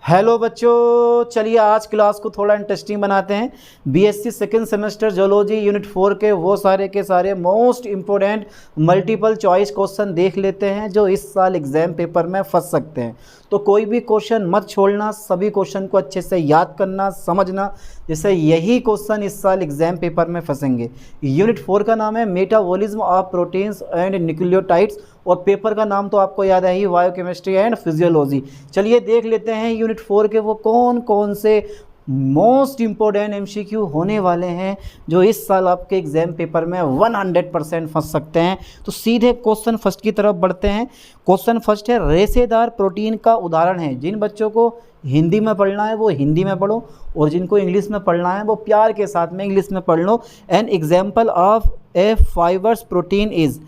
Hello बच्चों, चलिए आज क्लास को थोड़ा इंटरेस्टिंग बनाते हैं। BSc second semester zoology unit 4 के वो सारे के सारे most important multiple choice question देख लेते हैं जो इस साल एग्जाम पेपर में फंस सकते हैं। तो कोई भी क्वेश्चन मत छोड़ना, सभी क्वेश्चन को अच्छे से याद करना, समझना, जैसे यही क्वेश्चन इस साल एग्जाम पेपर में फंसेंगे। यूनिट 4 का नाम है metabolism of proteins and nucleotides और पेपर का नाम तो आपको याद है ही, बायोकेमिस्ट्री एंड फिजियोलॉजी। चलिए देख लेते हैं यूनिट 4 के वो कौन कौन से मोस्ट इम्पोर्टेंट एमसीक्यू होने वाले हैं जो इस साल आपके एग्जाम पेपर में 100% फंस सकते हैं। तो सीधे क्वेश्चन फर्स्ट की तरफ बढ़ते हैं। क्वेश्चन फर्स्ट है, रेशेदार प्रोटीन का उदाहरण है। जिन बच्चों को हिंदी में पढ़ना है वो हिंदी में पढ़ो और जिनको इंग्लिश में पढ़ना है वो प्यार के साथ में इंग्लिश में पढ़ लो। An example of a fibres protein is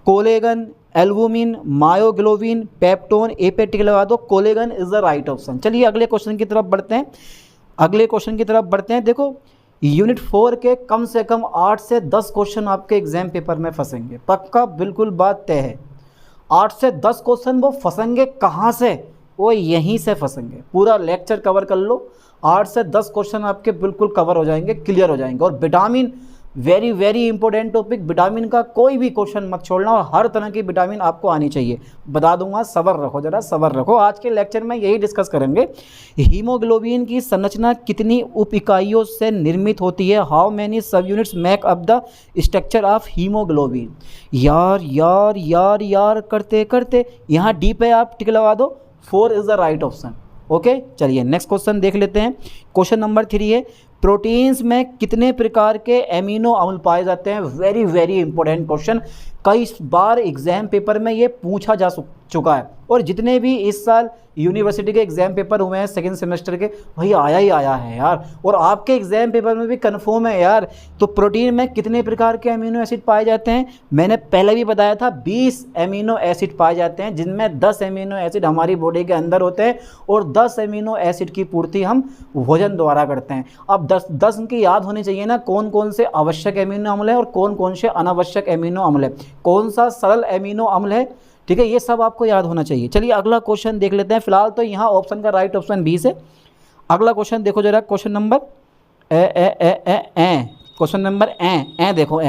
collagen, albumin, myoglobin, peptone, A पे टिक लगा दो। Collagen is the right option. चलिए अगले क्वेश्चन की तरफ बढ़ते हैं। देखो यूनिट 4 के कम से कम 8 से 10 क्वेश्चन आपके एग्जाम पेपर में फंसेंगे, पक्का, बिल्कुल बात तय है। 8 से 10 क्वेश्चन वो फंसेंगे कहाँ से? वो यहीं से फंसेंगे। पूरा लेक्चर कवर कर लो, 8 से 10 क्वेश्चन आपके बिल्कुल कवर हो जाएंगे, क्लियर हो जाएंगे। और vitamin, very very important topic, vitamin का कोई भी क्वेश्चन मत छोड़ना और हर तरह की विटामिन आपको आनी चाहिए। बता दूंगा, सब्र रखो, जरा सब्र रखो। आज के लेक्चर में यही डिस्कस करेंगे। हीमोग्लोबिन की संरचना कितनी उप इकाइयों से निर्मित होती है? हाउ मैनी सब units make up the structure of haemoglobin? यार यार यार यार करते करते यहाँ डी पे आप टिक लगा दो। 4 is the right option. Okay, चलिए नेक्स्ट क्वेश्चन देख लेते हैं। क्वेश्चन नंबर 3 है, प्रोटीन्स में कितने प्रकार के एमिनो अम्ल पाए जाते हैं? वेरी वेरी इंपॉर्टेंट क्वेश्चन, कई बार एग्जाम पेपर में ये पूछा जा चुका है। और जितने भी इस साल यूनिवर्सिटी के एग्जाम पेपर हुए हैं सेकंड सेमेस्टर के, वही आया ही आया है यार। और आपके एग्जाम पेपर में भी कंफर्म है यार। तो प्रोटीन में कितने प्रकार के अमीनो एसिड पाए जाते हैं? मैंने पहले भी बताया था 20 अमीनो एसिड पाए जाते हैं, जिनमें 10 अमीनो एसिड हमारी बॉडी के अंदर होते हैं और 10 अमीनो एसिड की पूर्ति हम भोजन द्वारा करते हैं। अब 10 की याद होनी चाहिए ना, कौन कौन से आवश्यक अमीनो अम्ल है और कौन कौन से अनावश्यक अमीनो अम्ल है, कौन सा सरल अमीनो अम्ल है, ठीक है, ये सब आपको याद होना चाहिए। चलिए अगला क्वेश्चन देख लेते हैं। फिलहाल तो यहाँ ऑप्शन का राइट ऑप्शन 20 है। अगला क्वेश्चन देखो जरा, क्वेश्चन नंबर क्वेश्चन नंबर देखो,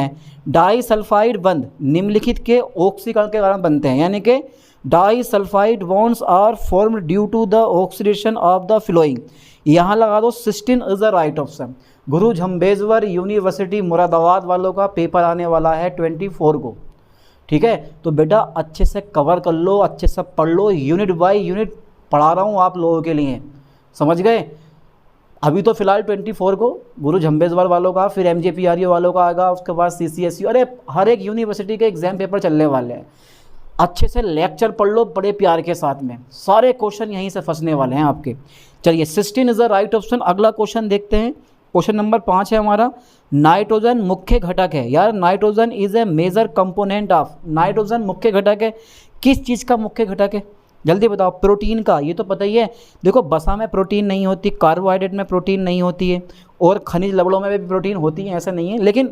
डाई सल्फाइड बंध निम्नलिखित के ऑक्सीकरण के कारण बनते हैं, यानी कि disulphide bonds are formed due to the oxidation of the flowing. यहाँ लगा दो cysteine is the right option. Guru Jambheshwar university Moradabad वालों का पेपर आने वाला है 24 को, ठीक है। तो बेटा अच्छे से कवर कर लो, अच्छे से पढ़ लो, यूनिट बाय यूनिट पढ़ा रहा हूँ आप लोगों के लिए, समझ गए। अभी तो फिलहाल 24 को गुरु झम्बेश्वर वालों का, फिर MJPRU वालों का आएगा, उसके बाद CCSU, अरे हर एक यूनिवर्सिटी के एग्जाम पेपर चलने वाले हैं। अच्छे से लेक्चर पढ़ लो बड़े प्यार के साथ में, सारे क्वेश्चन यहीं से फंसने वाले हैं आपके। चलिए cysteine is the right option. अगला क्वेश्चन देखते हैं। क्वेश्चन नंबर 5 है हमारा, नाइट्रोजन मुख्य घटक है। यार nitrogen is a major component of, nitrogen मुख्य घटक है, किस चीज़ का मुख्य घटक है? जल्दी बताओ। प्रोटीन का, ये तो पता ही है। देखो वसा में प्रोटीन नहीं होती, कार्बोहाइड्रेट में प्रोटीन नहीं होती है और खनिज लवणों में भी प्रोटीन होती है, ऐसा नहीं है। लेकिन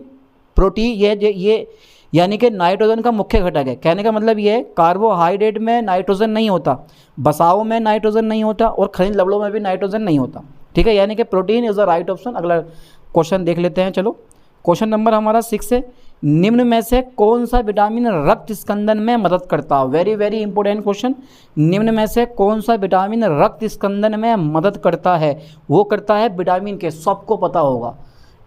प्रोटीन ये यानी कि नाइट्रोजन का मुख्य घटक है। कहने का मतलब ये है कार्बोहाइड्रेट में नाइट्रोजन नहीं होता, वसाओं में नाइट्रोजन नहीं होता और खनिज लवणों में भी नाइट्रोजन नहीं होता, ठीक है। यानी कि protein is the right option. अगला क्वेश्चन देख लेते हैं। चलो क्वेश्चन नंबर हमारा 6 है, निम्न में से कौन सा विटामिन रक्त स्कंदन में मदद करता है? Very very important question. निम्न में से कौन सा विटामिन रक्त स्कंदन में मदद करता है? वो करता है विटामिन के, सबको पता होगा,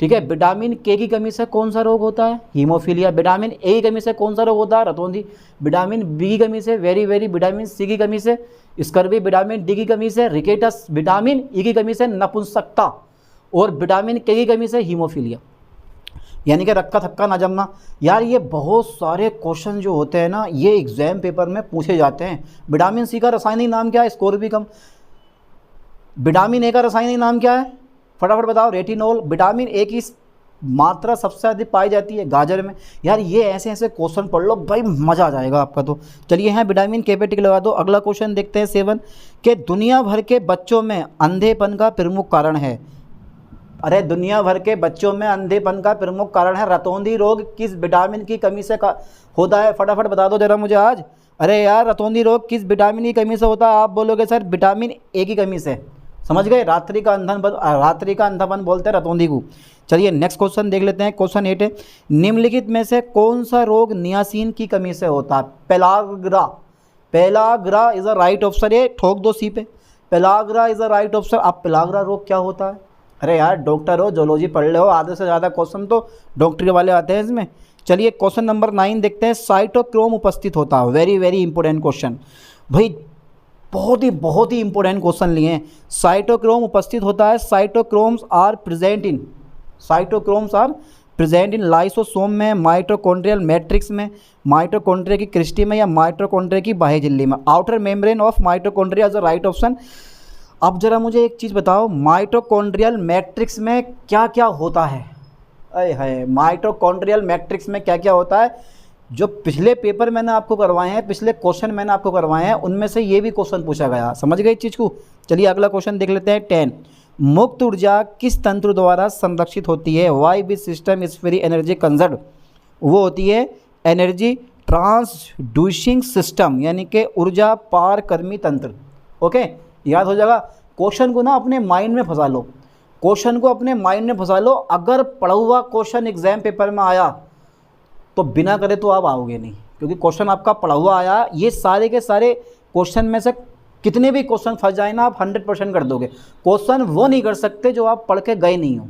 ठीक है। विटामिन के की कमी से कौन सा रोग होता है? हीमोफीलिया। विटामिन ए की कमी से कौन सा रोग होता है? रतौंधी। विटामिन बी की कमी से, वेरी वेरी, विटामिन सी की कमी से स्कर्वी। विटामिन डी की कमी से रिकेटस। विटामिन ई की कमी से नपुंसकता और विटामिन के की कमी से हीमोफीलिया, यानी कि रक्का थक्का ना जमना। यार ये बहुत सारे क्वेश्चन जो होते हैं ना, ये एग्जाम पेपर में पूछे जाते हैं। विटामिन सी का रासायनिक नाम क्या है? स्कोर भी कम। विटामिन ए का रासायनिक नाम क्या है? फटाफट बताओ। रेटिनोल। विटामिन ए की मात्रा सबसे अधिक पाई जाती है गाजर में। यार ये ऐसे ऐसे क्वेश्चन पढ़ लो भाई, मज़ा आ जाएगा आपका। तो चलिए यहाँ विटामिन के पे टिक लगा दो। अगला क्वेश्चन देखते हैं 7 के दुनिया भर के बच्चों में अंधेपन का प्रमुख कारण है। अरे दुनिया भर के बच्चों में अंधेपन का प्रमुख कारण है रतौंधी रोग। किस विटामिन की कमी से होता है? फटाफट बता दो जरा मुझे आज। अरे यार, रतौंधी रोग किस विटामिन की कमी से होता है? आप बोलोगे सर विटामिन ए की कमी से। समझ गए, रात्रि का अंधापन बोलते हैं रतौंधी को। चलिए नेक्स्ट क्वेश्चन देख लेते हैं। क्वेश्चन 8 है, निम्नलिखित में से कौन सा रोग नियासिन की कमी से होता है? Pellagra. Pellagra is a right option. ये ठोक दो सी पे, pellagra is a right option. अब पेलाग्रा रोग क्या होता है? अरे यार डॉक्टर हो, जोलॉजी पढ़ ले हो, आधे से ज़्यादा क्वेश्चन तो डॉक्टरी वाले आते हैं इसमें। चलिए क्वेश्चन नंबर 9 देखते हैं। साइटोक्रोम उपस्थित होता है, वेरी वेरी इंपॉर्टेंट क्वेश्चन भाई, बहुत ही इंपॉर्टेंट क्वेश्चन लिए हैं। साइटोक्रोम उपस्थित होता है, cytochromes are present in lysosome में, माइटोकॉन्ड्रियल मैट्रिक्स में, माइटोकॉन्ड्रिया की क्रिस्टी में, या माइटोकॉन्ड्रिया की बाह्य झिल्ली में। Outer membrane of mitochondria is a right option. अब जरा मुझे एक चीज़ बताओ, माइटोकॉन्ड्रियल मैट्रिक्स में क्या क्या होता है? अरे है, माइटोकॉन्ड्रियल मैट्रिक्स में क्या क्या होता है? जो पिछले पेपर मैंने आपको करवाए हैं, पिछले क्वेश्चन मैंने आपको करवाए हैं, उनमें से ये भी क्वेश्चन पूछा गया। समझ गए इस चीज़ को? चलिए अगला क्वेश्चन देख लेते हैं। 10, मुक्त ऊर्जा किस तंत्र द्वारा संरक्षित होती है? Why which system is very energy conserve? वो होती है एनर्जी ट्रांसड्यूसिंग सिस्टम, यानी कि ऊर्जा पारकर्मी तंत्र। ओके, याद हो जाएगा। क्वेश्चन को ना अपने माइंड में फंसा लो, क्वेश्चन को अपने माइंड में फंसा लो। अगर पढ़ा हुआ क्वेश्चन एग्जाम पेपर में आया तो बिना करे तो आप आओगे नहीं, क्योंकि क्वेश्चन आपका पढ़ा हुआ आया। ये सारे के सारे क्वेश्चन में से कितने भी क्वेश्चन फंस जाए ना, आप 100% कर दोगे। क्वेश्चन वो नहीं कर सकते जो आप पढ़ के गए नहीं हो,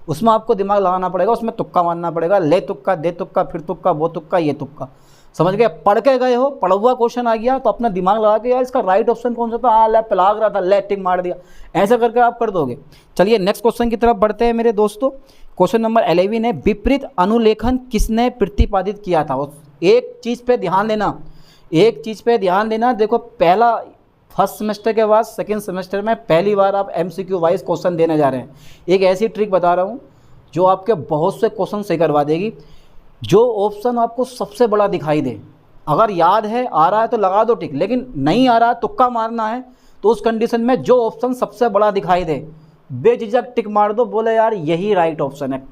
उसमें आपको दिमाग लगाना पड़ेगा, उसमें तुक्का मारना पड़ेगा। ले तुक्का, दे तुक्का, फिर तुक्का, वो तुक्का, ये तुक्का। समझ गए? पढ़ के गए हो, पढ़ा हुआ क्वेश्चन आ गया तो अपना दिमाग लगा के यार इसका राइट ऑप्शन कौन सा था, हाँ पेलाग रहा था, ले टिक मार दिया, ऐसा करके आप कर दोगे। चलिए नेक्स्ट क्वेश्चन की तरफ बढ़ते हैं मेरे दोस्तों। क्वेश्चन नंबर 11 है, विपरीत अनुलेखन किसने प्रतिपादित किया था? एक चीज़ पे ध्यान देना, एक चीज़ पे ध्यान देना। देखो, पहला फर्स्ट सेमेस्टर के बाद सेकेंड सेमेस्टर में पहली बार आप MCQ वाइज क्वेश्चन देने जा रहे हैं। एक ऐसी ट्रिक बता रहा हूँ जो आपके बहुत से क्वेश्चन सही करवा देगी। जो ऑप्शन आपको सबसे बड़ा दिखाई दे, अगर याद है, आ रहा है तो लगा दो टिक, लेकिन नहीं आ रहा, तुक्का मारना है, तो उस कंडीशन में जो ऑप्शन सबसे बड़ा दिखाई दे बेझिझक टिक मार दो, बोले यार यही राइट ऑप्शन है,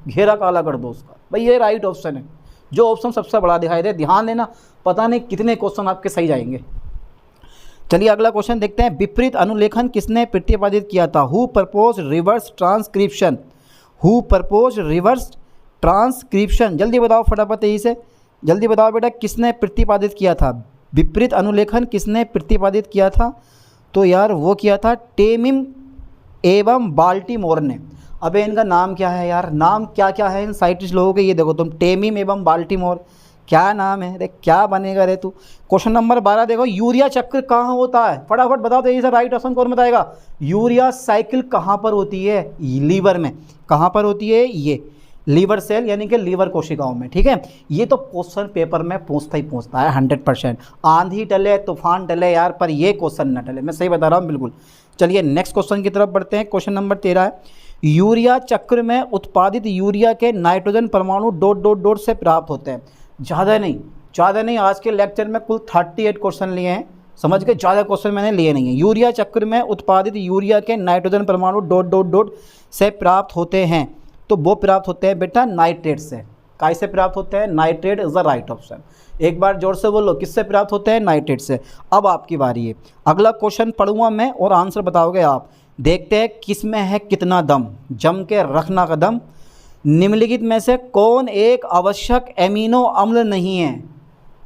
घेरा काला कर दो उसका, भाई ये राइट ऑप्शन है। जो ऑप्शन सबसे बड़ा दिखाई दे, ध्यान देना, पता नहीं कितने क्वेश्चन आपके सही जाएंगे। चलिए अगला क्वेश्चन देखते हैं। विपरीत अनुलेखन किसने प्रतिपादित किया था? Who propose reverse transcription? Who propose reverse transcription? जल्दी बताओ फटाफट, यही से जल्दी बताओ बेटा, किसने प्रतिपादित किया था? विपरीत अनुलेखन किसने प्रतिपादित किया था? तो यार वो किया था टेमिम एवं बाल्टीमोर ने। अबे इनका नाम क्या है यार? नाम क्या क्या है इन साइंटिस्ट लोगों के? ये देखो तुम, टेमिम एवं बाल्टीमोर, क्या नाम है रे, क्या बनेगा रे तू। क्वेश्चन नंबर 12 देखो, यूरिया चक्र कहाँ होता है? फटाफट बताओ तो, यही से राइट ऑप्शन कौन बताएगा? यूरिया साइकिल कहाँ पर होती है? लीवर में। कहाँ पर होती है? ये लीवर सेल, यानी कि लीवर कोशिकाओं में। ठीक है, ये तो क्वेश्चन पेपर में पूछता ही पूछता है 100%। आंधी टले तूफान टले यार, पर ये क्वेश्चन न टले, मैं सही बता रहा हूँ बिल्कुल। चलिए नेक्स्ट क्वेश्चन की तरफ बढ़ते हैं। क्वेश्चन नंबर 13 है, यूरिया चक्र में उत्पादित यूरिया के नाइट्रोजन परमाणु ... से प्राप्त होते हैं। ज़्यादा नहीं, आज के लेक्चर में कुल 38 क्वेश्चन लिए हैं, समझ के, ज़्यादा क्वेश्चन मैंने लिए नहीं है। यूरिया चक्र में उत्पादित यूरिया के नाइट्रोजन परमाणु ... से प्राप्त होते हैं, तो वो प्राप्त होते हैं बेटा नाइट्रेट से। कैसे प्राप्त होते हैं? Nitrate is the right option. एक बार जोर से बोलो, किससे प्राप्त होते हैं? नाइट्रेट से। अब आपकी बारी है, अगला क्वेश्चन पढ़ूंगा मैं और आंसर बताओगे आप। देखते हैं किस में है कितना दम, जम के रखना कदम। निम्नलिखित में से कौन एक आवश्यक एमिनो अम्ल नहीं है?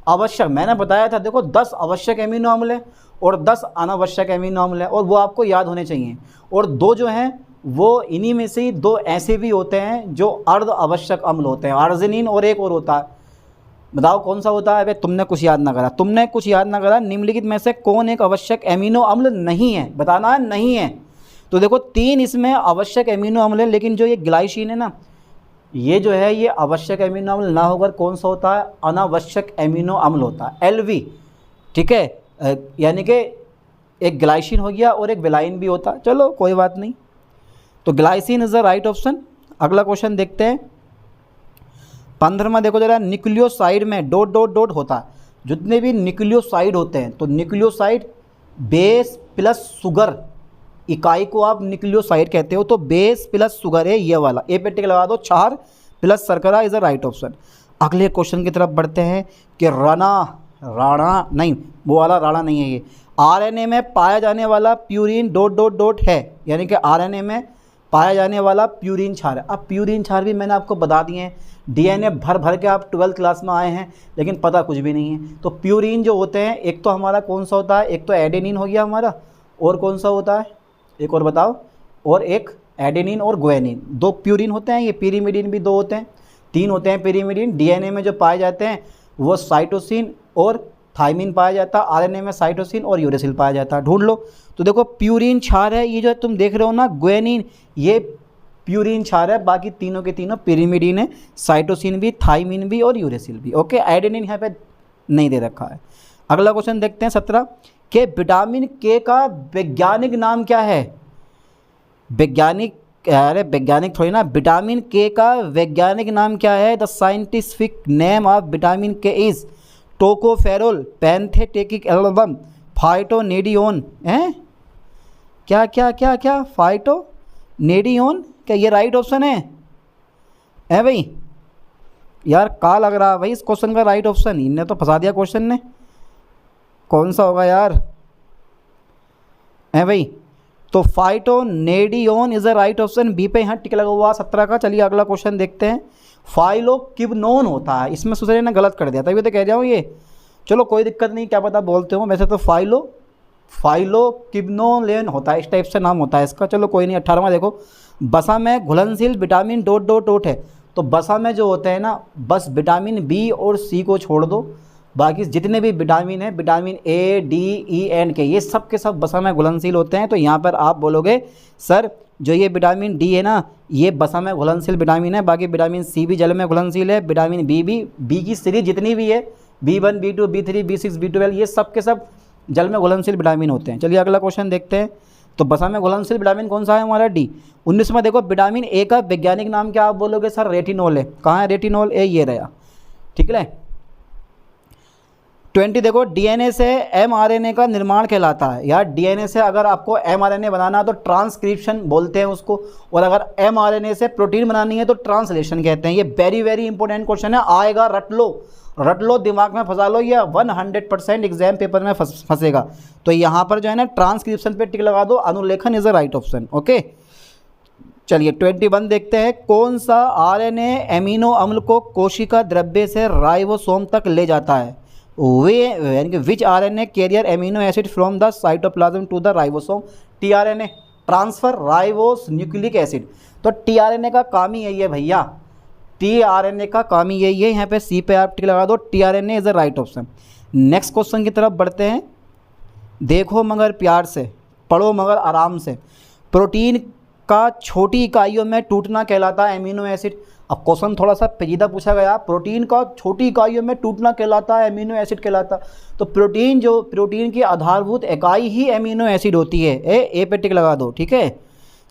आवश्यक, मैंने बताया था देखो 10 आवश्यक एमिनो अम्ल है और 10 अनावश्यक एमिनो अम्ल है, और वो आपको याद होने चाहिए। और 2 जो हैं वो इन्हीं में से ही 2 ऐसे भी होते हैं जो अर्ध आवश्यक अम्ल होते हैं, आर्जिनिन, और एक और होता है, बताओ कौन सा होता है? भाई तुमने कुछ याद ना करा। निम्नलिखित में से कौन एक आवश्यक एमिनो अम्ल नहीं है? बताना है, नहीं है। तो देखो 3 इसमें आवश्यक एमिनो अम्ल है, लेकिन जो ये ग्लाइसिन है ना, ये जो है ये आवश्यक एमिनो अम्ल ना होकर कौन सा होता है? अनावश्यक एमिनो अम्ल होता है, LV। ठीक है, यानी कि एक ग्लाइसिन हो गया और एक विलाइन भी होता है। चलो कोई बात नहीं, तो glycine is the right option. अगला क्वेश्चन देखते हैं। 15वां देखो जरा, न्यूक्लियोसाइड में ... होता है। जितने भी न्यूक्लियोसाइड होते हैं, तो न्यूक्लियोसाइड बेस प्लस शुगर इकाई को आप न्यूक्लियोसाइड कहते हो, तो बेस प्लस शुगर है ये वाला, ए पे टिक लगा दो। क्षार प्लस शर्करा इज द राइट ऑप्शन। अगले क्वेश्चन की तरफ बढ़ते हैं कि राणा नहीं, वो वाला राणा नहीं है ये। आरएनए में पाया जाने वाला प्यूरिन डॉट डॉट डॉट है, यानी कि आरएनए में पाया जाने वाला प्यूरिन क्षार है। अब प्यूरिन क्षार भी मैंने आपको बता दिए हैं, डीएनए भर भर के आप 12th क्लास में आए हैं लेकिन पता कुछ भी नहीं है। तो प्यूरिन जो होते हैं, एक तो हमारा कौन सा होता है, एक तो एडेनिन हो गया हमारा, और कौन सा होता है, एक और बताओ, और एक एडेनिन और गुआनिन, 2 प्यूरिन होते हैं। ये पिरीमिडीन भी 2 होते हैं, 3 होते हैं पिरीमिडीन। डीएनए में जो पाए जाते हैं वो साइटोसिन और थाइमिन पाया जाता है, आरएनए में साइटोसिन और यूरेसिल पाया जाता है। ढूंढ लो। तो देखो प्यूरिन क्षार है, ये जो तुम देख रहे हो ना गुआनिन, ये प्यूरिन क्षार है, बाकी तीनों के तीनों पिरीमिडीन है, साइटोसिन भी, थाइमिन भी और यूरेसिल भी। ओके, एडेनिन यहाँ पे नहीं दे रखा है। अगला क्वेश्चन देखते हैं 17 के विटामिन के का वैज्ञानिक नाम क्या है। वैज्ञानिक, अरे वैज्ञानिक थोड़ी ना, विटामिन के का वैज्ञानिक नाम क्या है। The scientific name of vitamin के इज टोकोफेरोल पैंथेटिक एल्बम फाइटोनेडियोन है। क्या क्या क्या क्या, फाइटोनेडियोन, क्या ये राइट ऑप्शन है भाई? यार का लग रहा है भाई इस क्वेश्चन का राइट ऑप्शन, इनने तो फंसा दिया क्वेश्चन ने। कौन सा होगा यार, है भाई? तो phytonadione is a right option, B पे यहाँ टिक लगा हुआ 17 का। चलिए अगला क्वेश्चन देखते हैं। फाइलोक्विनोन होता है, इसमें सुसरे ने गलत कर दिया, तभी तो कह रहा हूँ ये। चलो कोई दिक्कत नहीं, क्या पता बोलते हो, वैसे तो फाइलोक्विनोलेन होता है, इस टाइप से नाम होता है इसका। चलो कोई नहीं। 18वां देखो, बसा में घुलनशील विटामिन डॉट डॉट डॉट है। तो बसा में जो होते हैं ना, बस विटामिन बी और सी को छोड़ दो, बाकी जितने भी विटामिन हैं, vitamin A, D, E and के, ये सब के सब बसा में घुलनशील होते हैं। तो यहाँ पर आप बोलोगे सर जो ये विटामिन डी है ना, ये बसा में घुलनशील विटामिन है, बाकी विटामिन सी भी जल में घुलनशील है, विटामिन बी भी, बी की सीरीज जितनी भी है, B1, B2, B3, B6, B12, ये सब के सब जल में घुलनशील विटामिन होते हैं। चलिए अगला क्वेश्चन देखते हैं। तो बसा में घुलनशील विटामिन कौन सा है हमारा, डी। 19 में देखो, विटामिन ए का वैज्ञानिक नाम क्या, आप बोलोगे सर रेटिनॉल है। कहाँ है रेटिनॉल, ए ये रहा, ठीक है। 20 देखो, डीएनए से एमआरएनए का निर्माण कहलाता है। यार डीएनए से अगर आपको एमआरएनए बनाना है तो ट्रांसक्रिप्शन बोलते हैं उसको, और अगर एमआरएनए से प्रोटीन बनानी है तो ट्रांसलेशन कहते हैं। ये वेरी वेरी इंपॉर्टेंट क्वेश्चन है, आएगा, रट लो, दिमाग में फंसा लो, ये 100% एग्जाम पेपर में फंसेगा। तो यहाँ पर जो है ना ट्रांसक्रिप्शन पे टिक लगा दो, अनुलेखन is a right option. Okay, चलिए 21 देखते हैं। कौन सा आरएनए एमिनो अम्ल को कोशिका द्रव्य से राइबोसोम तक ले जाता है। वे यानी कि which RNA carrier amino acid from the cytoplasm to the ribosome. TRNA, transfer ribose nucleic acid. तो टीआरएनए का काम ही यही है भैया, टीआरएनए का काम ही यही है। यहाँ पे सी पे आप टिक लगा दो, tRNA is the right option. Next question की तरफ बढ़ते हैं। देखो मगर प्यार से, पढ़ो मगर आराम से। प्रोटीन का छोटी इकाइयों में टूटना कहलाता है एमिनो एसिड। अब क्वेश्चन थोड़ा सा पेचीदा पूछा गया, प्रोटीन का छोटी इकाइयों में टूटना कहलाता है एमिनो एसिड कहलाता। तो प्रोटीन की आधारभूत इकाई ही एमिनो एसिड होती है। ए पे टिक लगा दो, ठीक है।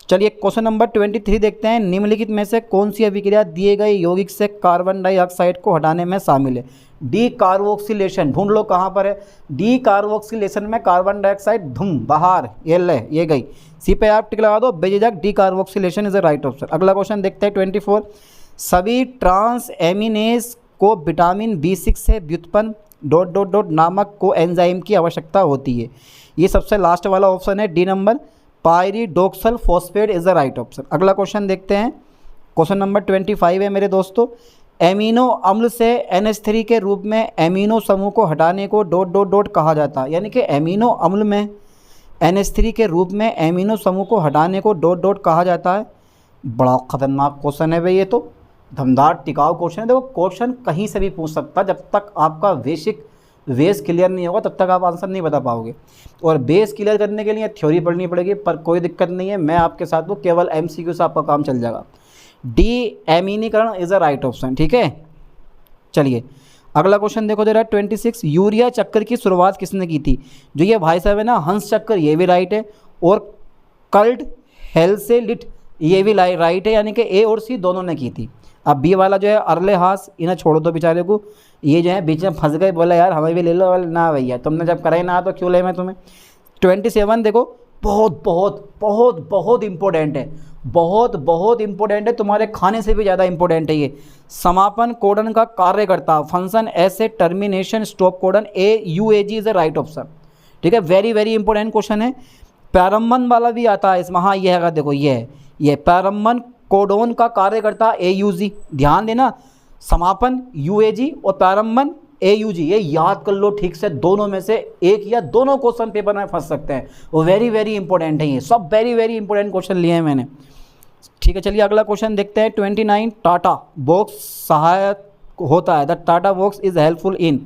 चलिए क्वेश्चन नंबर 23 देखते हैं। निम्नलिखित में से कौन सी अभिक्रिया दिए गए यौगिक से कार्बन डाइऑक्साइड को हटाने में शामिल है। D carboxylation. ढूंढ लो कहाँ पर है, डी कार्बोक्सिलेशन में कार्बन डाइऑक्साइड धुम बाहर, ये ले ये गई। सी पे आप टिक लगा दो, बेझिझक D carboxylation is the right option. अगला क्वेश्चन देखते हैं 24। सभी ट्रांस एमिनेस को विटामिन B6 से व्युत्पन्न डॉट डॉट डॉट नामक को एंजाइम की आवश्यकता होती है। ये सबसे लास्ट वाला ऑप्शन है, D number, pyridoxal phosphate is the right option. अगला क्वेश्चन देखते हैं। क्वेश्चन नंबर 25 है मेरे दोस्तों। एमिनो अम्ल से NH3 के रूप में एमिनो समूह को हटाने को डॉट डॉट डॉट कहा जाता है। यानी कि एमिनो अम्ल में NH3 के रूप में एमिनो समूह को हटाने को डॉट डॉट कहा जाता है। बड़ा खतरनाक क्वेश्चन है भाई, ये तो धमदार टिकाऊ क्वेश्चन है। देखो क्वेश्चन कहीं से भी पूछ सकता, जब तक आपका बेस क्लियर नहीं होगा तब तक आप आंसर नहीं बता पाओगे। और बेस क्लियर करने के लिए थ्योरी पढ़नी पड़ेगी, पर कोई दिक्कत नहीं है, मैं आपके साथ हूँ, केवल MCQ से आपका काम चल जाएगा। डी एमिनीकरण इज अ राइट ऑप्शन, ठीक है। चलिए अगला क्वेश्चन देखो जरा 26। यूरिया चक्कर की शुरुआत किसने की थी। जो ये भाई साहब है ना, हंस चक्कर, ये भी राइट है, और कर्ट हेल्सेलिट ये भी राइट है, यानी कि ए और सी दोनों ने की थी। अब बी वाला जो है अरले हास, इन्हें छोड़ दो बेचारे को, ये जो है बीच में फंस गए, बोला यार हमें भी ले लो। ना भैया तुमने जब करा ही ना तो क्यों ले मैं तुम्हें। 27 देखो, बहुत बहुत बहुत बहुत इंपॉर्टेंट है, बहुत बहुत इंपॉर्टेंट है, तुम्हारे खाने से भी ज़्यादा इंपॉर्टेंट है ये। समापन कोडन का कार्यकर्ता, फंक्शन ऐसे termination stop codon, AUAG is the right option. ठीक है, वेरी वेरी इंपॉर्टेंट क्वेश्चन है। पैरम्बन वाला भी आता है इसमें, हाँ ये है, देखो ये है, ये पैरम्बन कोडोन का कार्यकर्ता AUG, ध्यान देना, समापन UAG और प्रारंभन AUG, ये याद कर लो ठीक से, दोनों में से एक या दोनों क्वेश्चन पेपर में फंस सकते हैं, वो वेरी वेरी इंपॉर्टेंट है, ये सब वेरी वेरी इंपॉर्टेंट क्वेश्चन लिए हैं मैंने। ठीक है, चलिए अगला क्वेश्चन देखते हैं। 29 टाटा बॉक्स सहायक होता है, the TATA box is helpful in,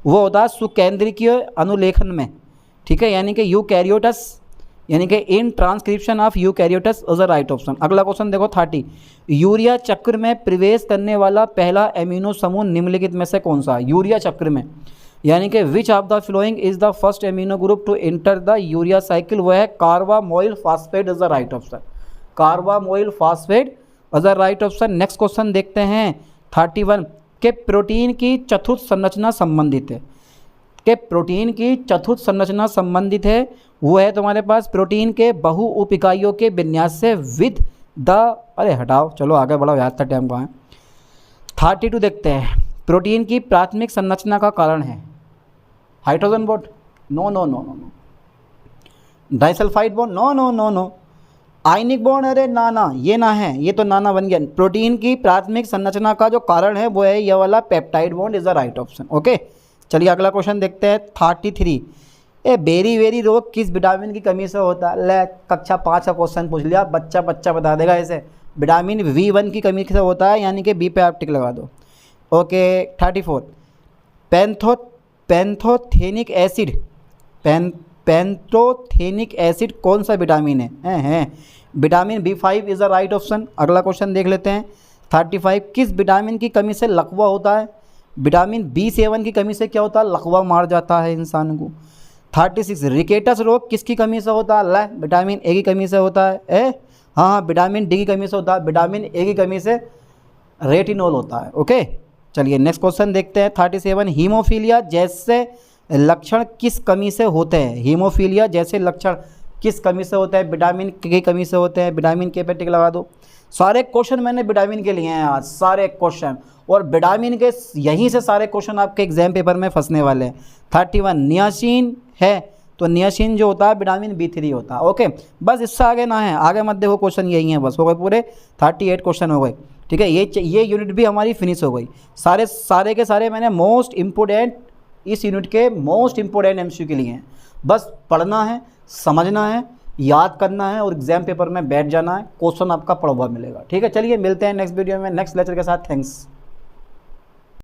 वो होता है सुकेंद्रीय अनुलेखन में। ठीक है, यानी कि यूकैरियोटस, यानी कि in transcription of eukaryotes is the right option. अगला क्वेश्चन देखो 30, यूरिया चक्र में प्रवेश करने वाला पहला एमिनो समूह निम्नलिखित में से कौन सा? यूरिया चक्र में, यानी कि which of the following is the first amino group to enter the urea cycle, वह है carbamoyl phosphate is the right option. Carbamoyl phosphate is the right option. Next question देखते हैं 31, के प्रोटीन की चतुर्थ संरचना संबंधित है, के प्रोटीन की चतुर्थ संरचना संबंधित है, वो है तुम्हारे पास प्रोटीन के बहु उप इकाइयों के विन्यास से विद द, अरे हटाओ, चलो आगे बढ़ो, याद था टाइम कहाँ है। 32 देखते हैं, प्रोटीन की प्राथमिक संरचना का कारण है hydrogen bond, no no no no no, disulphide bond, no no no no, ionic bond, अरे ना ना, ये ना है, ये तो नाना बन गया। प्रोटीन की प्राथमिक संरचना का जो कारण है वो है ये वाला peptide bond is the right option. Okay, चलिए अगला क्वेश्चन देखते हैं 33, ए बेरी वेरी रोग किस विटामिन की कमी से होता है? ले, कक्षा 5 का क्वेश्चन पूछ लिया, बच्चा बच्चा बता देगा ऐसे। विटामिन B1 की कमी से होता है, यानी कि बी पे आप टिक लगा दो। ओके 34, पैंथोथेनिक एसिड, पैंथोथेनिक एसिड कौन सा विटामिन है? Vitamin B5 is the right option. अगला क्वेश्चन देख लेते हैं 35, किस विटामिन की कमी से लकवा होता है? विटामिन B7 की कमी से क्या होता है? लकवा मार जाता है इंसान को। 36, रिकेटस रोग किसकी कमी से होता है? ला, विटामिन A की कमी से होता है। हाँ, विटामिन D की कमी से होता है, विटामिन A की कमी से रेटिनॉल होता है। ओके, चलिए नेक्स्ट क्वेश्चन देखते हैं 37, हीमोफीलिया जैसे लक्षण किस कमी से होते हैं? हीमोफीलिया जैसे लक्षण किस कमी से होते हैं? विटामिन K की कमी से होते हैं। विटामिन K पे टिक लगा दो। सारे क्वेश्चन मैंने विटामिन के लिए हैं आज, सारे क्वेश्चन, और विटामिन के यहीं से सारे क्वेश्चन आपके एग्जाम पेपर में फंसने वाले हैं। 31, नियासिन है, तो नियासिन जो होता है विटामिन B3 होता है। ओके, बस इससे आगे ना है, आगे मत देखो, क्वेश्चन यही है, बस हो गए पूरे 38 क्वेश्चन हो गए। ठीक है, ये यूनिट भी हमारी फिनिश हो गई। सारे के सारे मैंने मोस्ट इम्पोर्टेंट, इस यूनिट के मोस्ट इम्पोर्टेंट MCQ के लिए हैं। बस पढ़ना है, समझना है, याद करना है और एग्जाम पेपर में बैठ जाना है, क्वेश्चन आपका पढ़ा हुआ मिलेगा। ठीक है, चलिए मिलते हैं नेक्स्ट वीडियो में नेक्स्ट लेक्चर के साथ। थैंक्स।